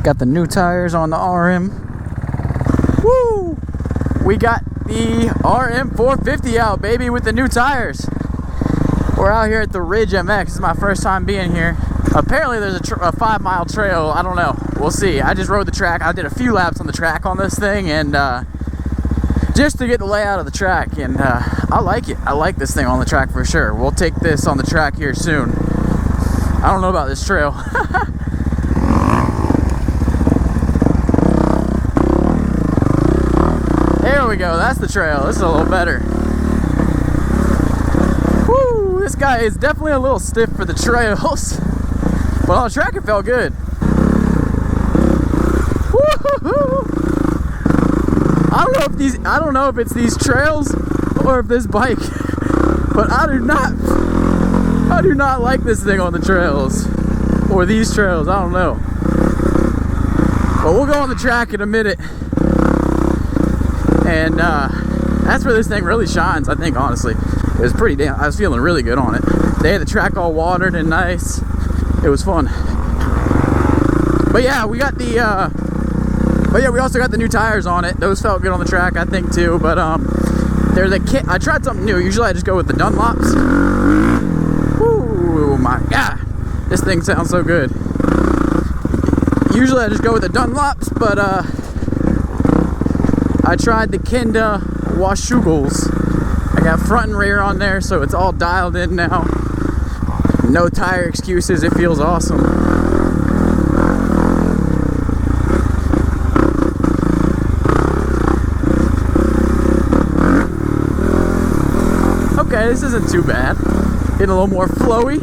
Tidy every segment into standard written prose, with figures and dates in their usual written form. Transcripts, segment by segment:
Got the new tires on the RM. Woo! We got the RM450 out, baby, with the new tires. We're out here at the Ridge MX. This is my first time being here. Apparently there's a 5-mile trail. I don't know. We'll see. I just rode the track. I did a few laps on the track on this thing, and just to get the layout of the track, and I like it. I like this thing on the track for sure. We'll take this on the track here soon. I don't know about this trail. There we go. That's the trail. This is a little better. Woo! This guy is definitely a little stiff for the trails, but on the track it felt good. Woo-hoo-hoo! I don't know if it's these trails or if this bike, but I do not like this thing on the trails, or these trails. I don't know, but we'll go on the track in a minute, and that's where this thing really shines. I think, honestly, it was pretty damn. I was feeling really good on it. They had the track all watered and nice. It was fun. But yeah, we got the. But yeah, we also got the new tires on it. Those felt good on the track, I think, too. But they're the kit. I tried something new. Usually I just go with the Dunlops. Ooh, my God. This thing sounds so good. Usually I just go with the Dunlops, but I tried the Kenda Washugles. I got front and rear on there, so it's all dialed in now. No tire excuses. It feels awesome. Okay, this isn't too bad. Getting a little more flowy.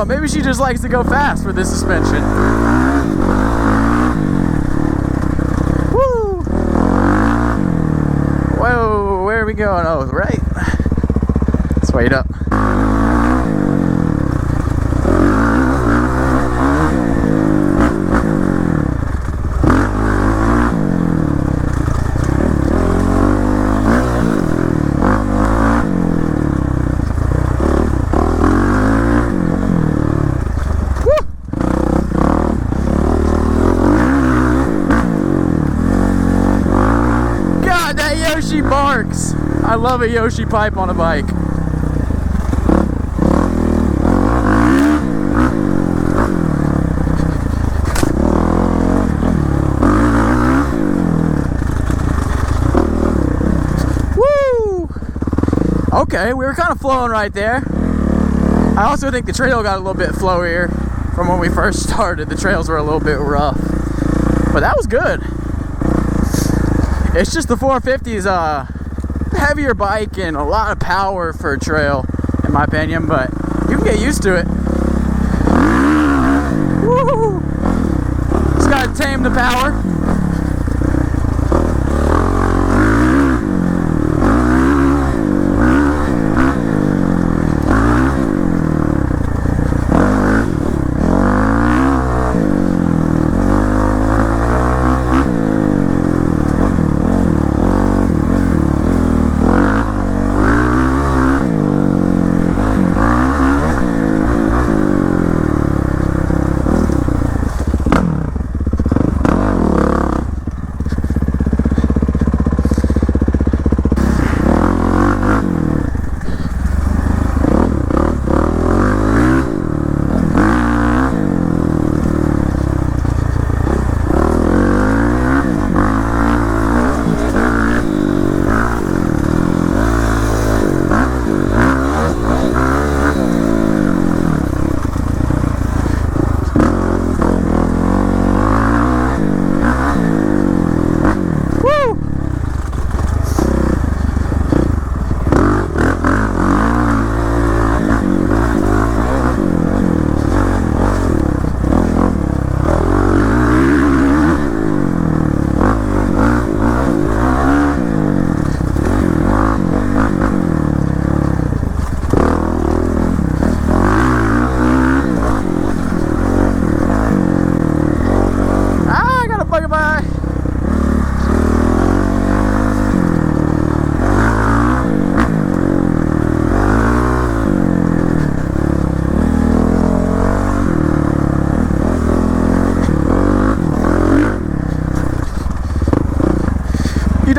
Maybe she just likes to go fast with this suspension. Woo! Whoa, where are we going? Oh, right. Let's wait up. Barks. I love a Yoshi pipe on a bike. Woo! Okay, we were kind of flowing right there. I also think the trail got a little bit flowier from when we first started. The trails were a little bit rough, but that was good. It's just the 450 is a heavier bike and a lot of power for a trail, in my opinion, but you can get used to it. Woo! Just gotta tame the power.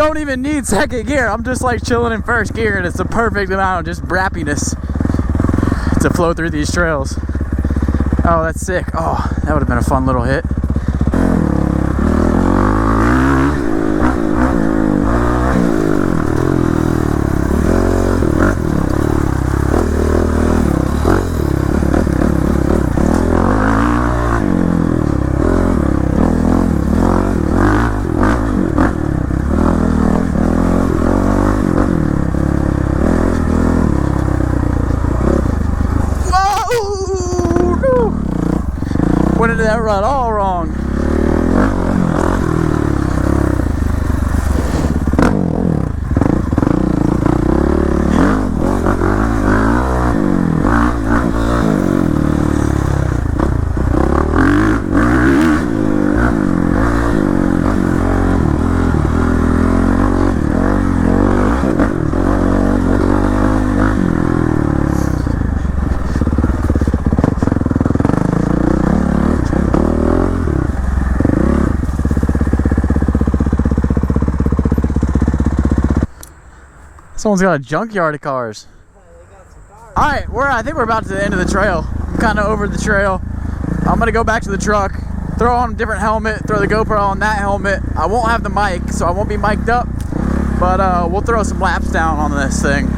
don't even need second gear. I'm just like chilling in first gear, and it's the perfect amount of just brappiness to flow through these trails. Oh, that's sick. Oh, that would have been a fun little hit. Went into that rut all wrong. Someone's got a junkyard of cars. Alright, I think we're about to the end of the trail. I'm kind of over the trail. I'm going to go back to the truck, throw on a different helmet, throw the GoPro on that helmet. I won't have the mic, so I won't be mic'd up, but we'll throw some laps down on this thing.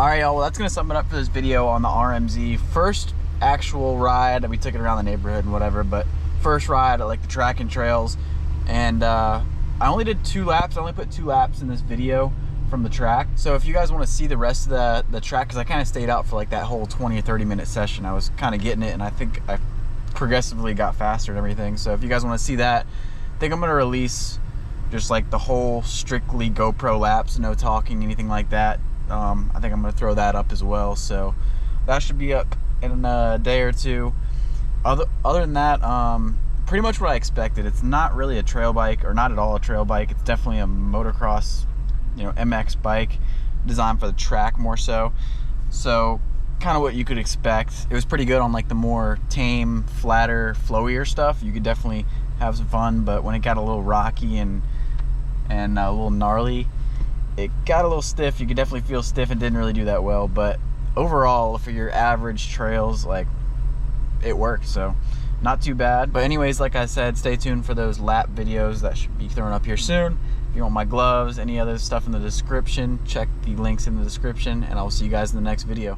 Alright y'all, well that's gonna sum it up for this video on the RMZ. First actual ride, we took it around the neighborhood and whatever, but first ride at like the track and trails. And I only did 2 laps. I only put 2 laps in this video from the track. So if you guys want to see the rest of the track, because I kind of stayed out for like that whole 20 or 30 minute session, I was kind of getting it, and I think I progressively got faster and everything. So if you guys want to see that, I think I'm going to release just like the whole strictly GoPro laps, no talking, anything like that. I think I'm going to throw that up as well. So that should be up in a day or two. Other than that, pretty much what I expected. It's not really a trail bike, or not at all a trail bike. It's definitely a motocross, you know, MX bike designed for the track more so. So kind of what you could expect. It was pretty good on like the more tame, flatter, flowier stuff. You could definitely have some fun, but when it got a little rocky and a little gnarly, it got a little stiff. You could definitely feel stiff and didn't really do that well. But overall, for your average trails, like, it worked. So not too bad. But anyways, like I said, stay tuned for those lap videos that should be thrown up here soon. If you want my gloves, any other stuff in the description, check the links in the description, and I'll see you guys in the next video.